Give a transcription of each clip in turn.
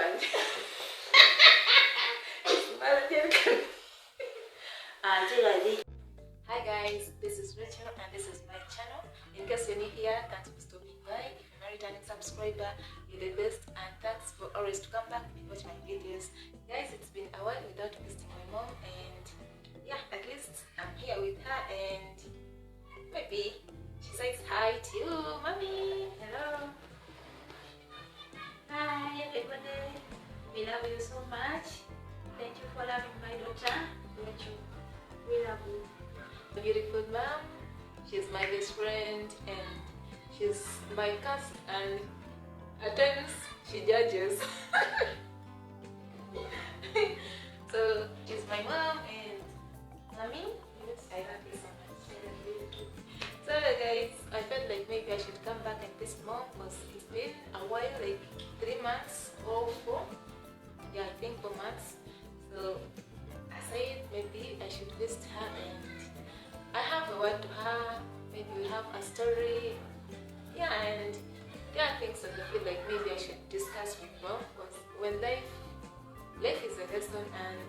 husband. Hi guys, this is Racheal and this is my channel. In case you're new here, thanks for stopping by. If you're not a returning subscriber, you're the best, and thanks for always to come back and watch my videos. Guys, it's been a while without visiting my mom, and yeah, at least I'm here with her, and maybe she says hi to you, mommy. Hello. Hi everybody. We love you so much. Thank you for loving my daughter. We love you. A beautiful mom. She's my best friend and she's my cousin, and at times she judges. So she's my mom, and mommy, yes, I love you so much. I love you too. So guys, I felt like maybe I should come back and visit mom because it's been a while, like 3 months or 4. Yeah, I think 4 months. So I said maybe I should visit her, and I have a word to her. Maybe we have a story. Yeah, and there are things that I feel like maybe I should discuss with mom, because when life is a lesson, and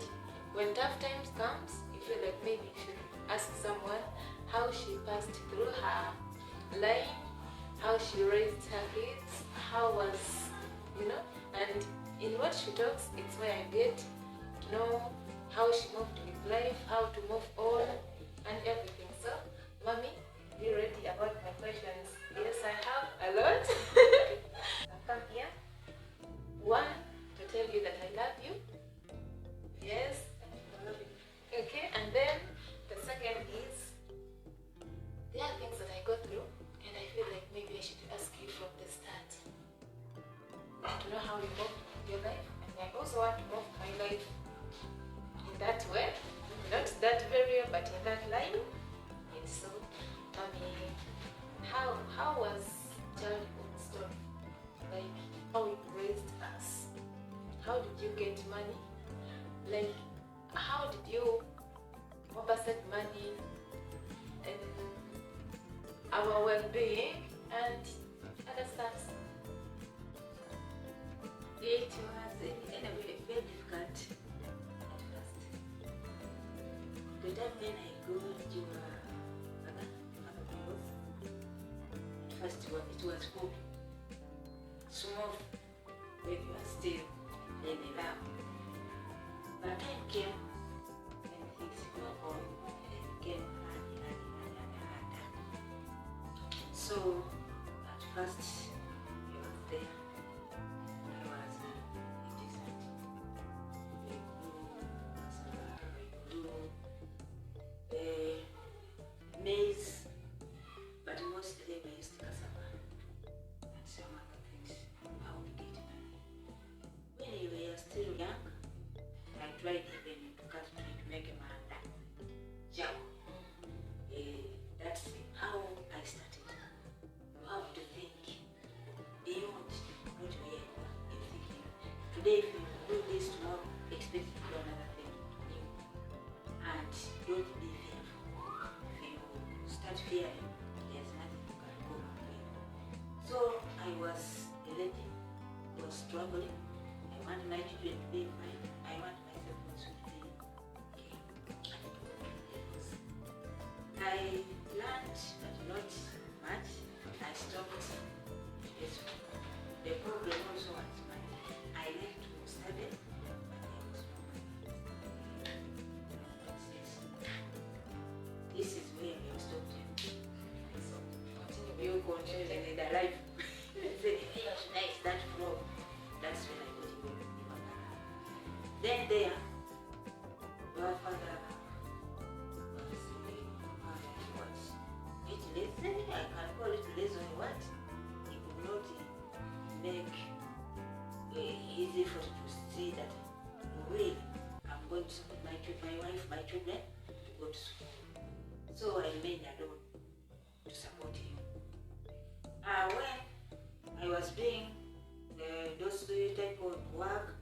when tough times comes, you feel like maybe you should ask someone how she passed through her life, how she raised her kids, how was, and in what she talks, it's where I get to know how she moved with life, how to move on, and everything. So, mommy, be ready about my questions. Yes, I have a lot. I've come here, one, to tell you that I love you. Yes, I love you. Okay, and then the second is, there are things that I go through, and I feel like maybe I should ask you from the start to know how you move your life, and I also want to move my life in that way, not that area, but in that line. And so, mommy, how was childhood story? Like, how you raised us? How did you get money? Like, how did you overset money and our well-being and other stuff? It was very difficult at first. The time when I go to other people's, at first it was good, smooth, when you are still in love. But time came when things were on and came harder. So at first it was there. Maize, but mostly we used cassava and some other things. How we get money. When we were still young, I tried even to cut tree to make a manda. Jam. That's how I started. You have to think beyond what we are thinking. Today, if you do this, tomorrow, expect to do another thing new. And don't be fearful. Start fearing, there's nothing you can go with. So I was a lady, was struggling. I want my children to be fine. I want myself also to be okay. I learned, but not much. I stopped. The problem also was mine. I like to study, but I was not. This is where we have stopped. So continue. You continue in the life. Nice, that flow. That's when I got you. Then there, your father was saying, what? It lazy? I can call it lazy on what? He could not make easy for you to see that really I'm going to support my wife, my children to go to school. So I remained alone to support him. When I was doing those type of work,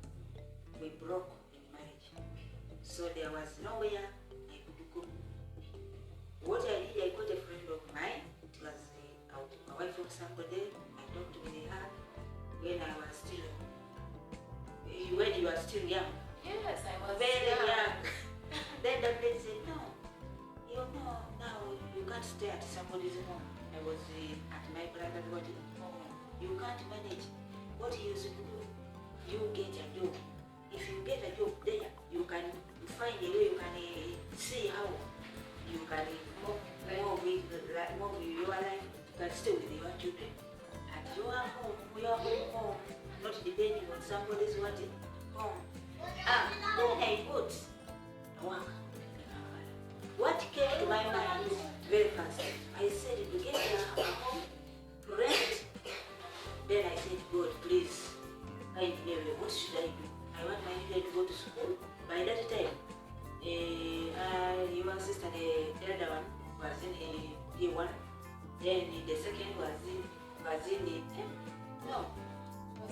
we broke in marriage. So there was nowhere I could go. What I did, I got a friend of mine. It was a wife of somebody. I talked with her when I was still still young. Yes, I was Very young. Then the place said, no, you know, now you can't stay at somebody's home. I was at my brother's wedding. You can't manage. What you used to do, you get a job. If you get a job there, you can find a way, you can see how you can move your life, you can stay with your children. At your home, not depending on somebody's wedding home. Then I got work. What came to my mind very fast, I said, to get a home to rent. Then I said, God, please, what should I do? I want my children to go to school. By that time, your sister, the elder one, was in P1. Then the second was in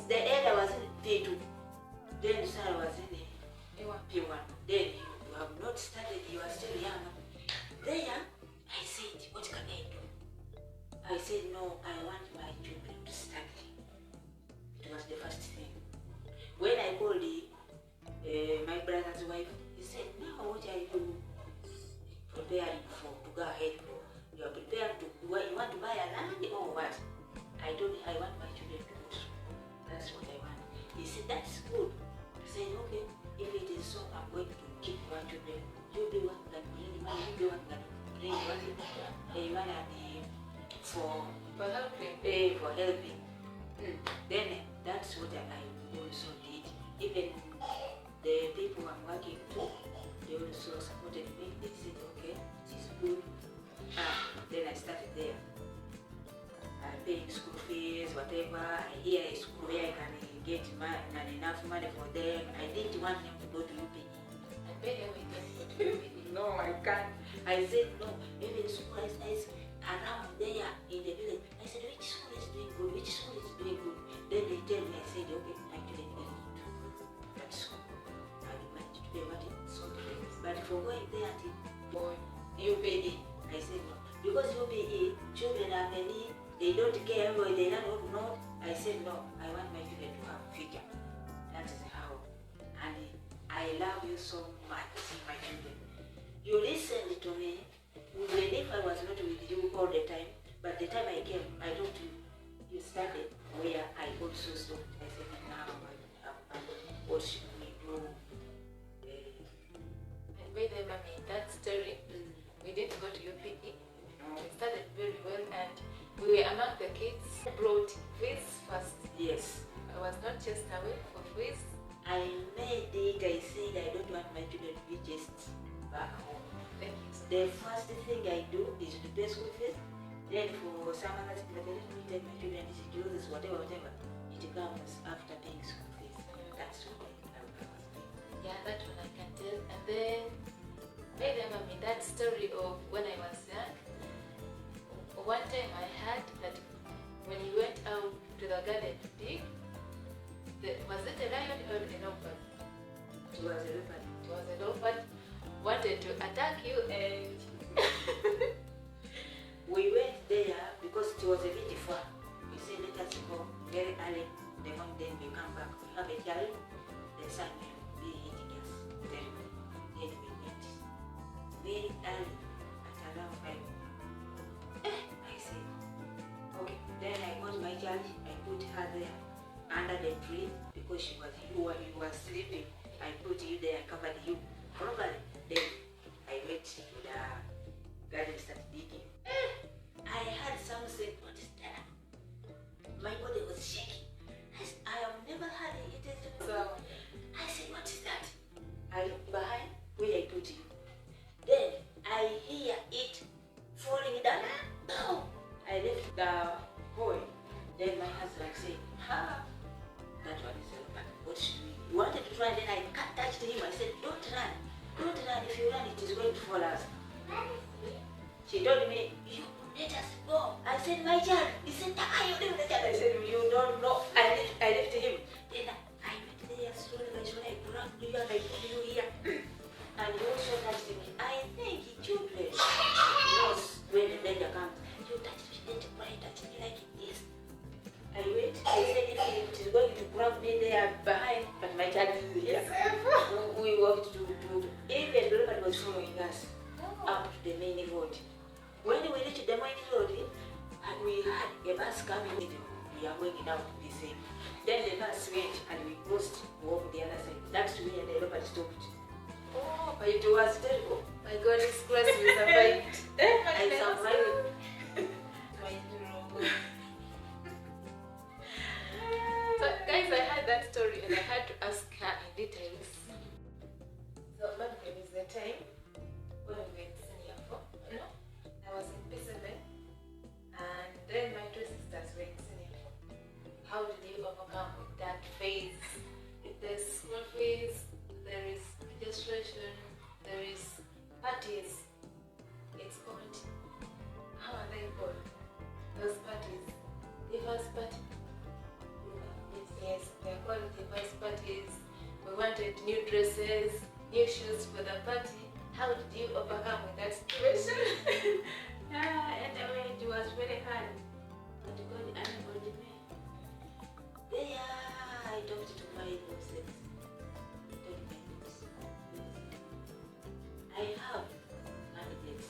the elder was in P2. Then Sarah was in P1. Then you have not studied, you are still young. There, I said, what can I do? I said, no, I want my children to study. It was the first thing. When I called my brother's wife, he said, now what are you preparing for to go ahead for? You are prepared to, you want to buy a land or what? I told him, I want my children to go to school. That's what I want. He said, that's good. I said, okay, if it is so, I'm going to keep my children. You be one that bring money, you be one that bring money, for helping. Then that's what I also did. Even the people I'm working to, they also supported me. They said, okay, this is good. Then I started there. Paying school fees, whatever. I hear a school where I can get enough money for them. I didn't want them to go to UPE. No, I can't. I said no. Even school is nice around there in the village. I said, which school is doing good? Which school is doing good? Then they tell me, I said, okay, my children go to that school. I managed to pay money, so but for going there for UPE, I said no. Because UPE, children are many, they don't care, they don't know. I said no, I want my children to have a future. That is how. And I love you so much, my children. You listened to me, even if I was not with you all the time, but the time I came, I told you, you started where I also stopped. I said, now what should we do? And by the way, Mommy, that story, we didn't go to UPE. We started very well, and we were among the kids who brought quiz first. Yes. I was not just away for quiz. I made it, I said I don't want my children to be just back home. Thank you so much. The first thing I do is to pay school fees. Then for some other things, let me take my children to clothes, whatever, it comes after paying school fees. That's what I was doing. Yeah, that one I can tell. And then, by the way, Mommy, that story of when I was young, one time I heard that when you went out to the garden to dig, was it a lion or a leopard? It was a leopard. It was a leopard wanted to attack you, and we went there because it was a bit far. We said, let us go very early. The one then we come back. We have a child. The sun will be hitting us. Then we went very early at around 5. I said, okay. Then I got my child. I put her there under the tree because you were sleeping. I put you there, covered you properly. Then I went to the garden, started digging. I had some say, what is that? My body was shaking. I have never had it. So I said, what is that? I looked behind where I put you. Then I hear it falling down. No! I left the hole. Then my husband said, that one is a leopard. What should we do? He wanted to try, then I touched him. I said, don't run. Don't run. If you run, it is going to fall us. She told me, you let us go. I said, my child. He said, you leave the child. I said, you don't know. I left him. Then I went there slowly by slowly. I grabbed you and I put you here. And you also touched me. I think children knows when the danger comes. You touched me, then you touch me like this. I I wait. I said if it is going to grab me there behind, but my child is here. We walked to even everybody was following us up to the main road. When we reached the main road, and we had a bus coming, we are going out to be safe. Then the bus went and we crossed walk the other side. That's where the robot stopped. Oh, but it was terrible. My God, it's close we survived. I survived. So guys, I heard that story and I had to ask her in details. So mom, there was a time when we were in senior 4, you know, I was in P7 and then my two sisters were in senior 4. How did you overcome with that phase? There's school phase, there is registration, there is parties. It's called, how are they called? Those parties. The first party. Yes, they are called the first parties. We wanted new dresses, new shoes for the party. How did you overcome with that situation? And it was very hard. But God enabled me. There, I talked to my bosses. I have candidates.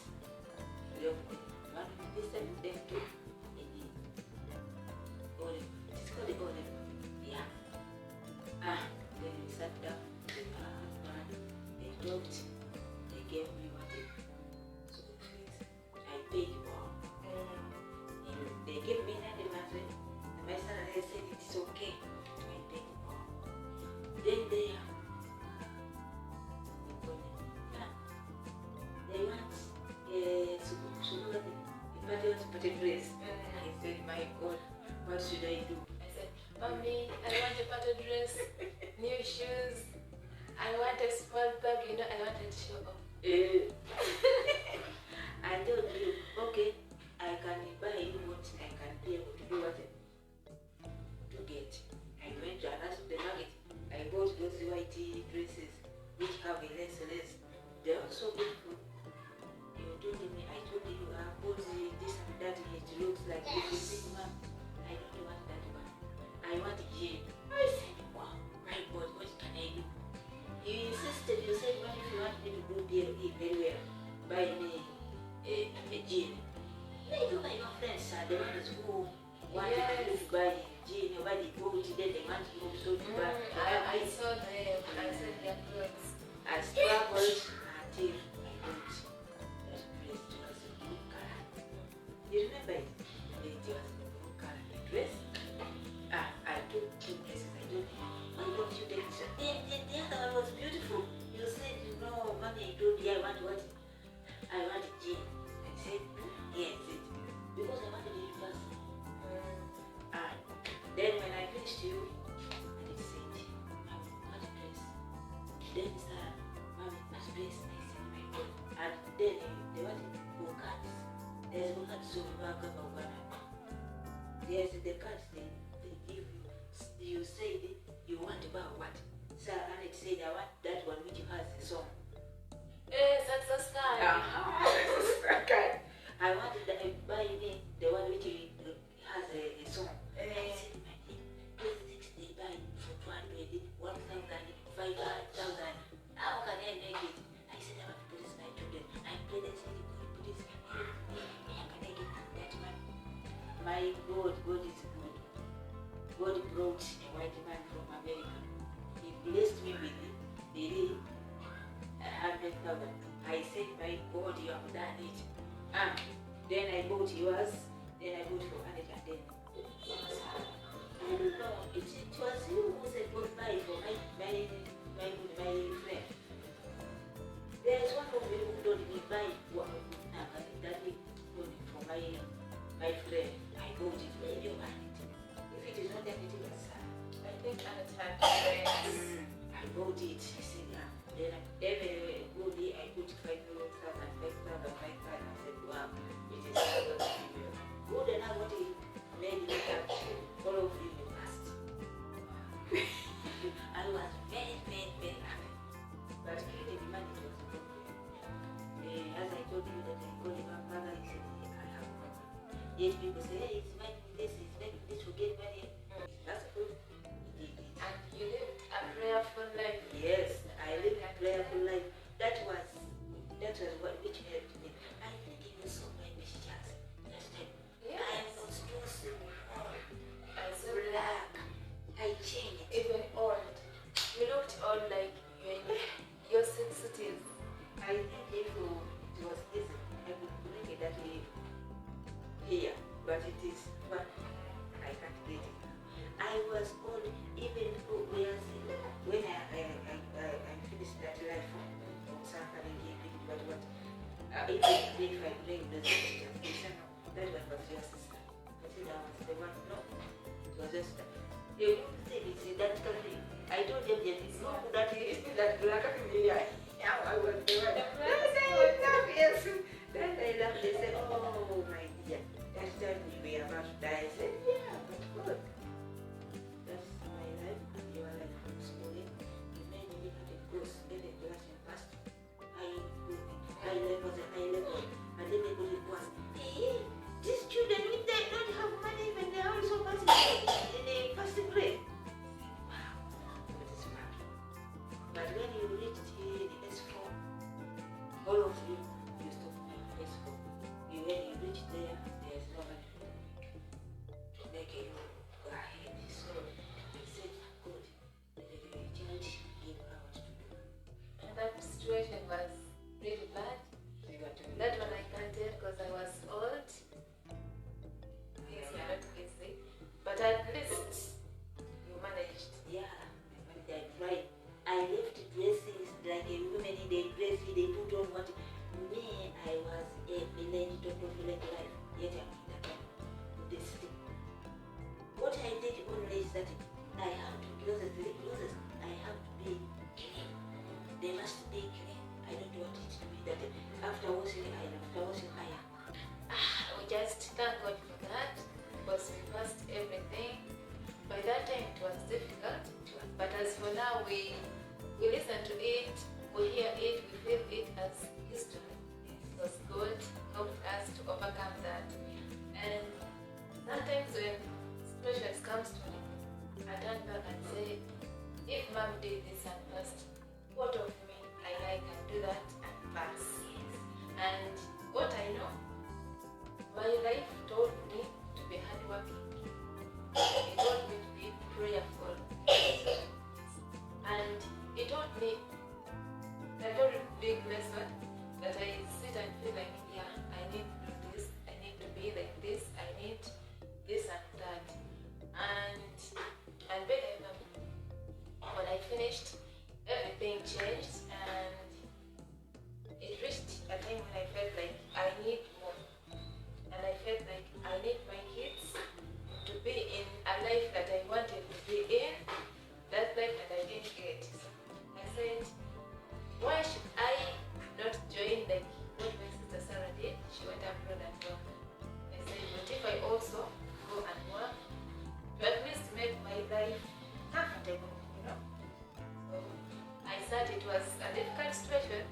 One of them to it's called the Golden. Yeah. Then we sat down. They talked. They gave me what school fees. I paid more. They gave me 90 months. My son said it's okay. I paid more. Then they want a dress. I said, my God, what should I do? I said, Mommy, I want a party dress, new shoes. I want a small bag, you know, I wanted to show off. I told you, okay, I can buy you what I can be able to do what to get. I went to the market. I bought those white dresses which have a lace. They are so beautiful. You told me, I told you, I bought this and that. It looks like this big man. I don't want that one. I want jean. I said, wow, my God, what can I do? You insisted, you said, well, if you want me to do BLE very well, buy me a jean. Maybe my friends are the ones who want to buy jean, or buy the coat, then they want to also to buy. I saw them, I saw their clothes. I struggled until I got that dress. It was a blue color. You remember it? It was a blue color dress. I took 2 dresses. I told you, why don't you take it? The other one was beautiful. You said, no, Mommy, I told you I want what? I want jean. I said, yes, because I wanted it first. Then when I finished you, and it said, Mommy, what dress? Then Mommy, what dress? I said, my God. And then they wanted cards. There's no cards, so there's the cards they give you. You said you want about what? So Annette said, I want that one which has a song. Success card. I wanted to buy me the one which has a song. I said, my dear, these things they buy for 200, 1,000, 5,000. How can I make it? I said, I want to put this my children. I pray that I put this. How can I get that one? My God, God is good. God brought a white man from America. He blessed me with the 100,000. I said, my God, you have done it. Then I bought yours. Then I bought for Annette, and then I don't know. It was you who said goodbye for my friend. There is one of you who told me buy one that for my friend. I bought it. Maybe you want it. If it is not that it is I think Annette had friends. I bought it. I said, yeah. Then every good day I put 5,000. I said, wow, it is good enough what he made me have all of you past. I was very, very, very happy. But getting the money was a problem. As I told you that I called my brother, he said, I have a problem. Yet people say, hey, it's my this, he's making this to get money. That's good. He did it. And you lived a prayerful life. Yes, I lived a prayerful life. That was what which helped me. I didn't give you so many messages that time. Yes. I was so small. I saw Black. I changed. even old. You looked old like you're in your 60s. I think if it was easy, I would bring it that way here, but it is but I can't get it. I was old even when I finished that life from suffering here, but what even if I blame the sister, that one was your sister. But I was the one, no, it was just they wouldn't say it's that country. I told them that it's not that it's that black familiar. Yeah, I was the one. Yes. Then they laughed, they said, oh my dear, that time we were about to die. I said, yeah, but good. That's my life and your life from schooling. You made me have a course, then a class and past. High level and high level. And then everybody was, hey, these children, if they don't have money, when they are also passing in the first grade. Wow, what is smart. But when you reached the S4, all of you stop at S4. When you reach there, there's no money to make you go ahead. So I said, good, the child gave out to do. And that situation was really bad. That one I can't tell because I was old. Things were not easy. But at least you managed. Yeah, I tried. I left dresses like a woman in the dress, they put on what me, I was a village, don't village life. Yet I'm in the city. What I did only is that I have to clothes, I have to be clean. They must be clean. I don't want it to be that after washing iron. We just thank God for that because we passed everything. By that time it was difficult, but as for now we listen to it, we hear it, we feel it as history. Because God helped us to overcome that. And sometimes when situations comes to me, I turn back and say, if Mom did this and passed, what of me? I can do that and pass. And what I know, my life told me to be hardworking. It told me to be prayerful. And it taught me a very big lesson that I sit and feel like, yeah, I need to do this, I need to be like this, I need this and that. And when I finished, everything changed and it reached a time when I felt like I need more. And I felt like I need my kids to be in a life that I wanted to be in, that life that I didn't get. So I said, why should I not join like what my sister Sarah did? She went abroad and worked. I said, but if I also go and work, to at least make my life comfortable, you know. So I said it was a difficult situation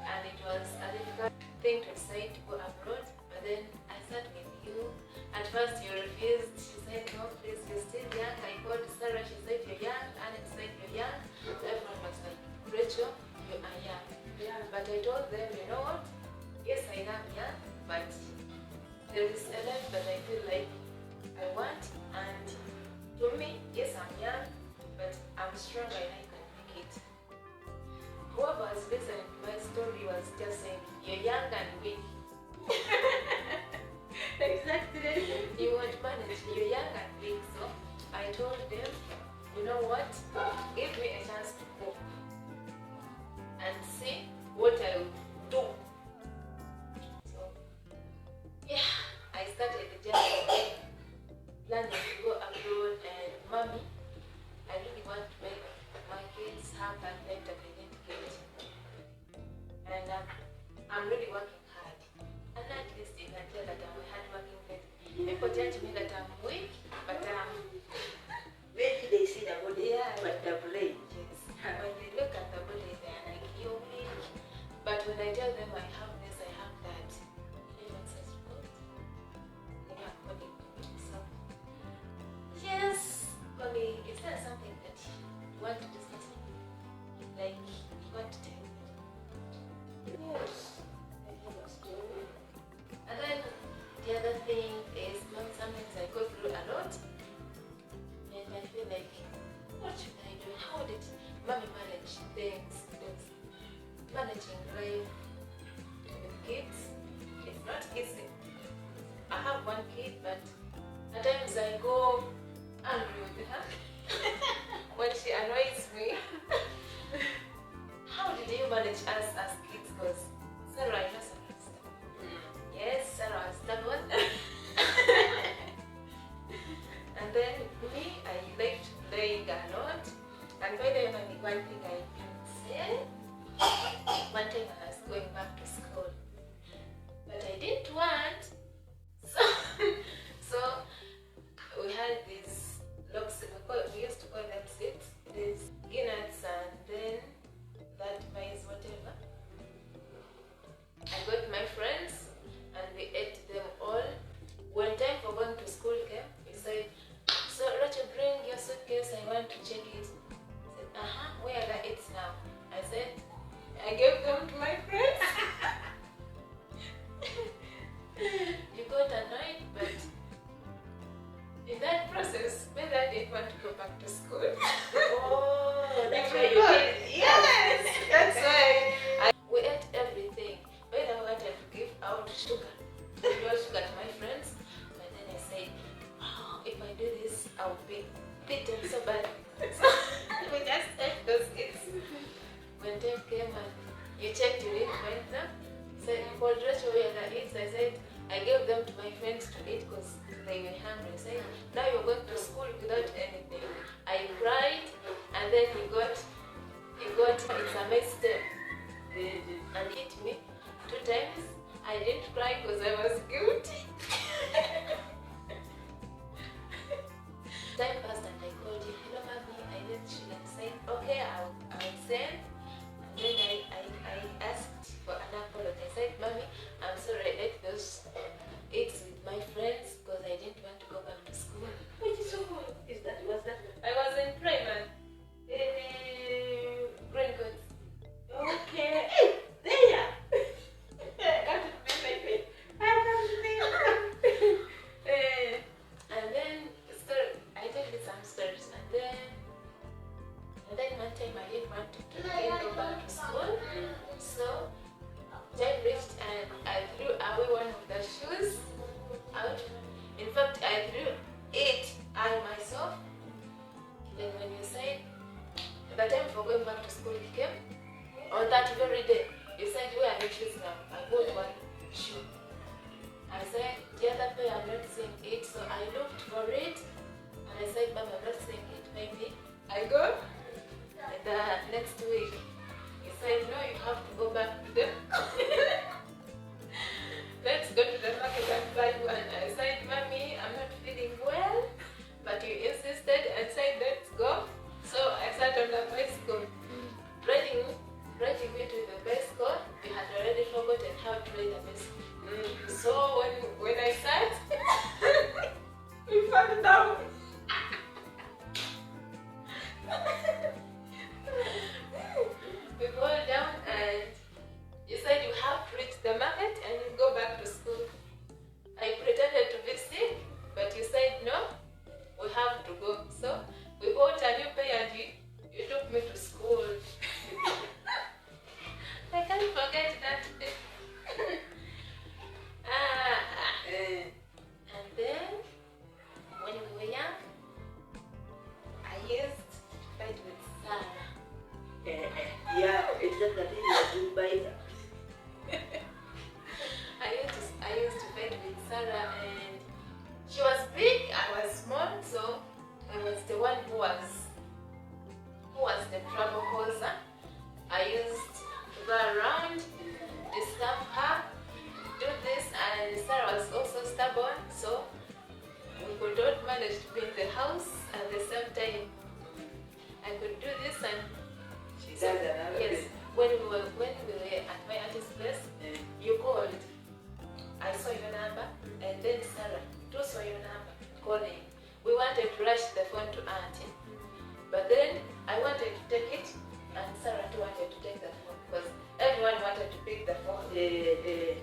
and it was a difficult thing to decide to go abroad, but then I sat with you. At first you refused. She said, no, please, you're still young. I called Sarah, she said, you're young. Anne said, you're young. Everyone was like, Racheal, you are young. Yeah. But I told them, you know what? Yes, I am young, but there is a life that I feel like I want. And to me, yes, I'm young, but I'm strong and I can make it. Whoever was listening to my story was just saying, you're young and weak. Exactly. You won't manage. You're young and big. So I told them, you know what? Give me a chance to go and see what I will do. So yeah, I started the journey planning to go abroad, and Mommy, I really want to make my kids have that life that I didn't get. And I'm really working hard. And at least you can tell that I'm a hard-working person. People judge me that I'm weak, but Maybe they see the body, yeah, but the brain. yes. When they look at the body, they are like, you're weak. But when I tell them I have this, I have that, everyone says, good. They are according to myself. but at times I go angry with her when she annoys me. How did you manage us as kids? Because Sarah, I know Sarah is stubborn. Yes, Sarah is stubborn. And then me, I liked playing a lot. And by the way, one thing I can say, one time I was going back to school, but I didn't want. So we had these logs, we used to call them seeds, these peanuts and then that maize, whatever. I got my friends and we ate them all. When time for going to school came, we said, so Racheal, bring your suitcase, I want to check it. I said, where are the eats now? I said, I gave them to my friends. You got annoyed, but in that process, maybe I didn't want to go back to school. Oh, that's why you did. Yes, that's why. We ate everything. But I wanted to give out sugar. Sugar to my friends. But then I said, if I do this, I'll be beaten so bad. So we just ate those kids. When time came and you checked, you didn't find them. Said, for Racheal, where are the eats? I said, I gave them to my friends to eat because they were hungry. I said, now you're going to school without anything. I cried, and then he got it's a mess step and hit me 2 times. I didn't cry because I was guilty. Time passed and I called you, hello mommy, I need sugar. I said, okay, I'll send. And then I asked for an apology. I said, mommy, I'm sorry I ate those eggs with my friends because I didn't want to go back to school. Which is so cool. Was that? I was in primary. Green goods. Okay. There. I got to be my face. I got to be. And then I tell you some stories. And then one time I didn't want to go back to school. So time reached and I threw away one of the shoes out. In fact, I threw it I myself. Then when you said the time for going back to school came, on that very day, you said, where are your shoes now? I bought one shoe. I said, the other pair I'm not seeing it, so I looked for it. And I said, Mom, I'm not seeing it. Maybe I go. And the next week, you said, no, you have to go back to them. Let's go to the market and buy one. I said, Mommy, I'm not feeling well. But you insisted and said, let's go. So I sat on the bicycle, riding me to the bicycle. You had already forgotten how to ride a bicycle. So when I sat, we fell down. We fell down and you said you have to reach the market and you go back to school. I pretended to be sick, but you said no, we have to go. So we bought a new pair and you took me to school. I can't forget that day. And then when we were young, I used to fight with Sarah. Yeah, it's just that you do by I used to fight with Sarah, and she was big, I was small, so I was the one who was the trouble causer. I used to go around, disturb her, do this, and Sarah was also stubborn, so we could not manage to be in the house at the same time. I could do this and she does another yes. thing. When we were at my auntie's place, you called. I saw your number, and then Sarah too saw your number, calling. We wanted to rush the phone to auntie, but then I wanted to take it, and Sarah too wanted to take the phone because everyone wanted to pick the phone. We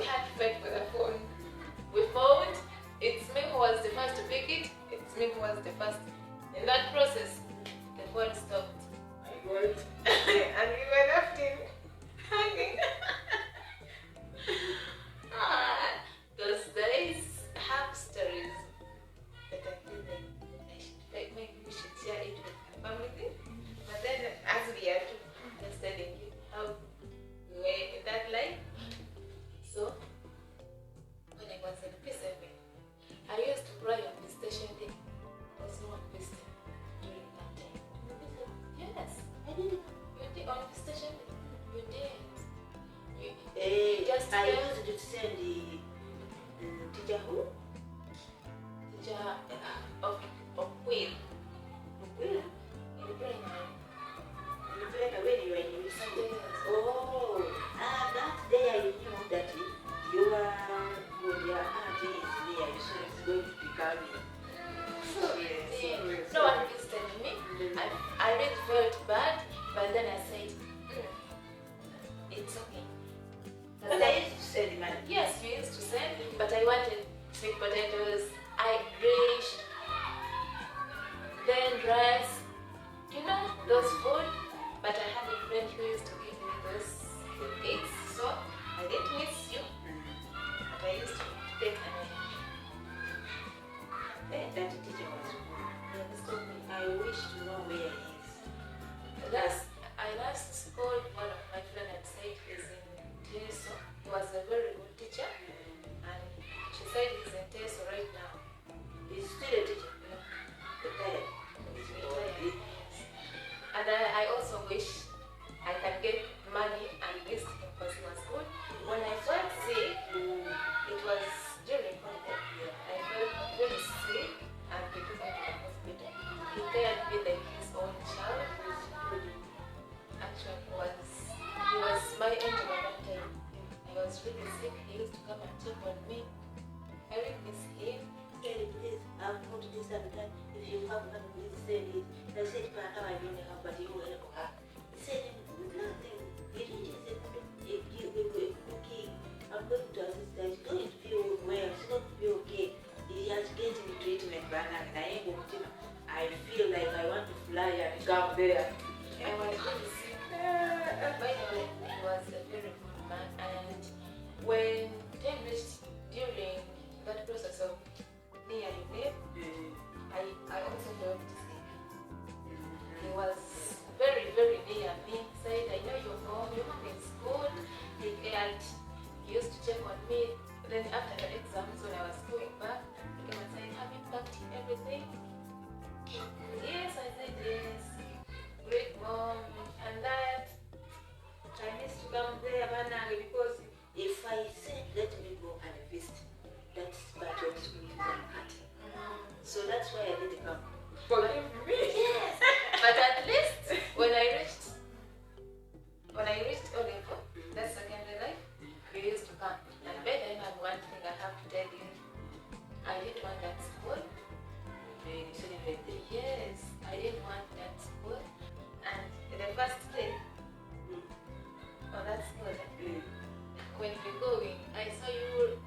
had to fight for the phone. We found it's me who was the first to pick it. It's me who was the first. In that process, the phone stopped. And we were left in hanging. Those days have stories. coming. No one visited me. I really felt bad, but then I said, it's okay. But I used to send money. Yes, you used to send, but I wanted sweet potatoes. I reached, then rice, those food. But I had a friend who used to give me those things, so I didn't miss you. But I used to take That teacher was good. I wish to know where he is. I last called one of my friends and said he's in Teso. He was a very good teacher, and she said he's in Teso right now. He's still a teacher. No. Retired. He's retired. And I also wish I can get money and visit him because he was good. When I felt sick, it was during holiday. I felt very sick and he took me to the hospital. He cared me like his own child. Actually, he was my angel at that time. I was really sick. He used to come and check on me. I really miss him. Hey, please, I've got this and that. If you have money, please send it. I said, but now I don't have, but you will help her. He said, nothing. He didn't just say, okay, I'm going to assist her. She's going to feel well. She's going to be okay. He has getting treatment, but I feel like I want to fly and come there. I was really sick. By the way, he was a very good man, and when time reached during that process of near death, I also felt sick. He was very, very near me. Said, I know your mom is good. He cared. He used to check on me. Then after the exams, when I was going back, he came and said, have you packed everything? Yes, I said yes. Great mom, and that. I need to come there, Manang, because if I said let me go and visit, that's bad of spirit and heart. So that's why I didn't come. Forgive me. Yes. But at least when I reached O-level, that secondary life, you used to come. And by then I have one thing I have to tell you. I didn't want that school. Yes, I didn't want that school. And the first day that school, when we were going, I saw you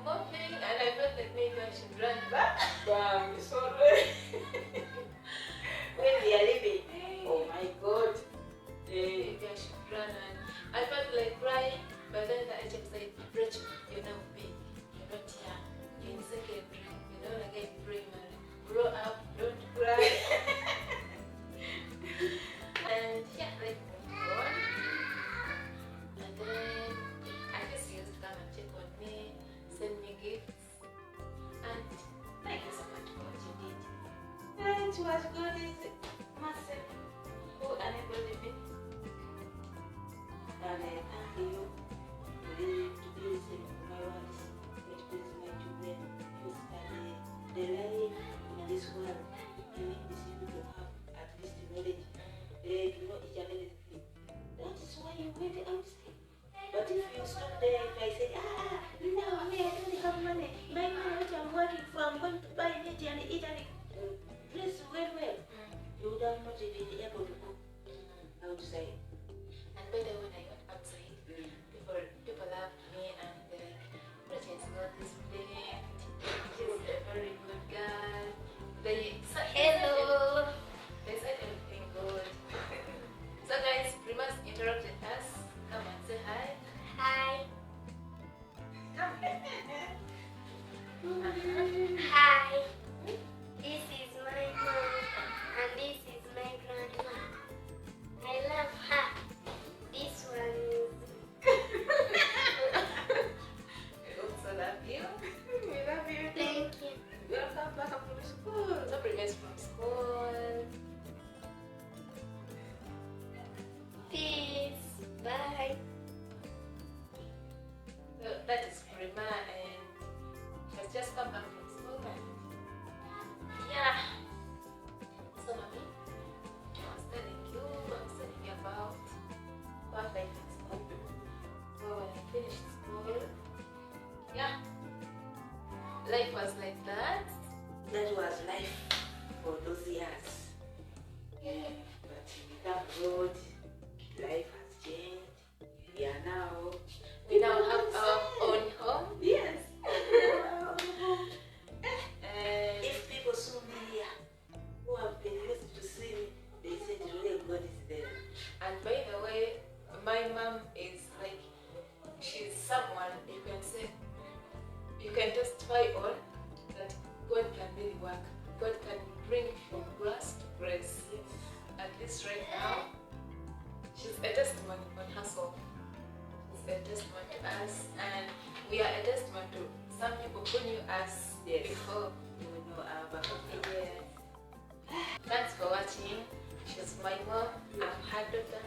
mopping, and I felt like maybe I should run back. Bam, sorry. When we are leaving, oh my God. Maybe I should run, and I felt like crying, but then the agent said, Racheal, you're now big, you're not young, you're in secondary, you're not again primary, grow up, don't cry. And yeah, like on. And then I just used to come and check on me, send me gifts, and thank you so much for what you did. It was good, is massive. Who enabled me? And I thank you for to be listening to my words, which please my children, you study the life in this world, giving these people to have at least the knowledge, to know each and everything. That is why you went outside. But if you stop there, if I say, no, I don't have money, my money which I'm working for, I'm going to buy it and eat and dress well, you would have not even been able to go outside. And by the way, when I got outside, people loved me, and Racheal's got this friend. She's a very good girl. They said hello. They said everything good. So guys, Primas interrupted us. Come and say hi. Hi. Come. Hi. This is my mom and this is my grandma. I love her. This one is. We also love you. We love you. Thank you. Welcome back from school. So Primas from school. Peace. Bye. So that is Prima, and she has just come back from school, and yeah. So mommy, I was telling you about what life in school. So when I finished school, yeah, life was like that. that was life for those years. But thank God, life has changed. We now have our own home. Yes. And if people saw me here who have been used to see me, they said really God is there. And by the way, my mom is like, she's someone you can say, you can testify on that God can really work. God can bring from grace to grace. At least right now, she's a testimony on herself. She's a testimony to us, and we are a testimony to some people who knew us before. We know our background. Yeah. Thanks for watching. She's my mom, I'm her daughter,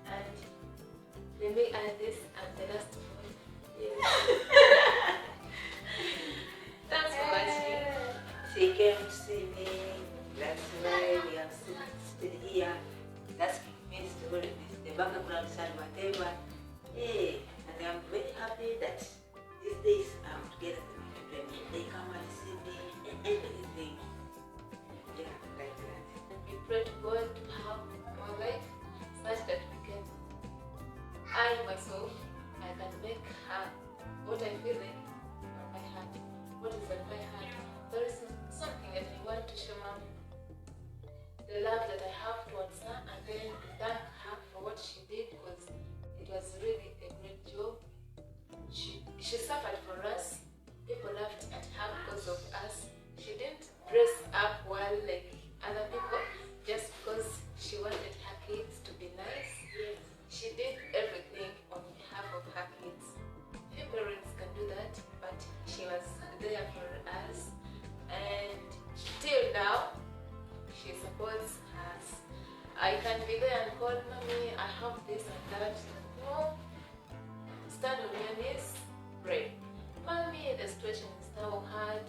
and let me add this, I'm the last one. Yeah. Thanks for watching. She came to see me. That's why we are still here. That's means to hold the background and whatever. Hey, and I'm very happy that these days I'm together with my children. They come and see me and everything. Yeah, like that. And we pray to God to have more life such that we can, I myself, I can make her what I feel like on my heart. What is on my heart? There is something that I want to show Mom. The love that I have towards her, and then thank her for what she did, because it was really a great job. She suffered for us. People laughed at her because of us. She didn't dress up well like other people just because she wanted her kids to be nice. Yes. She did everything on behalf of her kids. Few parents can do that, but she was there for us, and till now she supports us. I can be there and call Mommy, I have this and that. No, stand on your knees, pray. Mommy, the situation is now hard.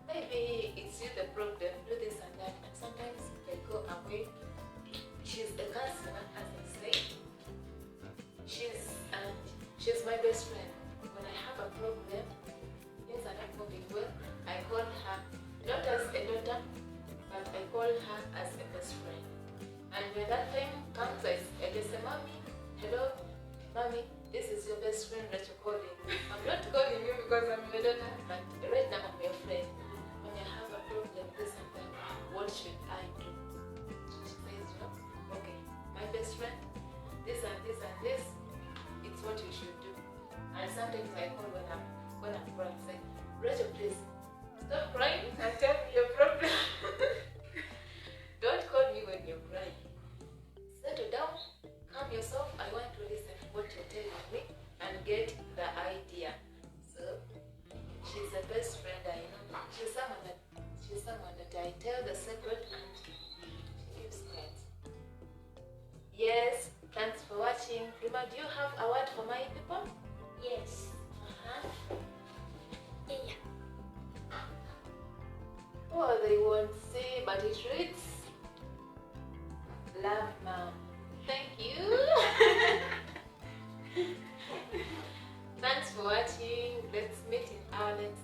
Maybe it's you the problem, do this and that. And sometimes they go away. She's a counselor, as I say. She's my best friend. When I have a problem, things are not moving well, I call her, not as a daughter, but I call her as a best friend. And when that time comes, I just say, Mommy, hello, Mommy, this is your best friend Racheal calling. I'm not calling you because I'm your daughter, but right now I'm your friend. When I have a problem, this and that, what should I do? She says, okay, my best friend, this and this and this, it's what you should do. And sometimes I call when I'm crying, say, Racheal, please stop crying and tell me your problem. Don't call me when you're crying. Settle down, calm yourself. I want to listen to what you're telling me and get the idea. So she's the best friend I know. She's someone that I tell the secret and she gives quiet. Yes, thanks for watching. Rima, do you have a word for my people? Yes. Yeah. Oh, they won't see, but it reads, love Mom. Thank you. Thanks for watching. Let's meet in our next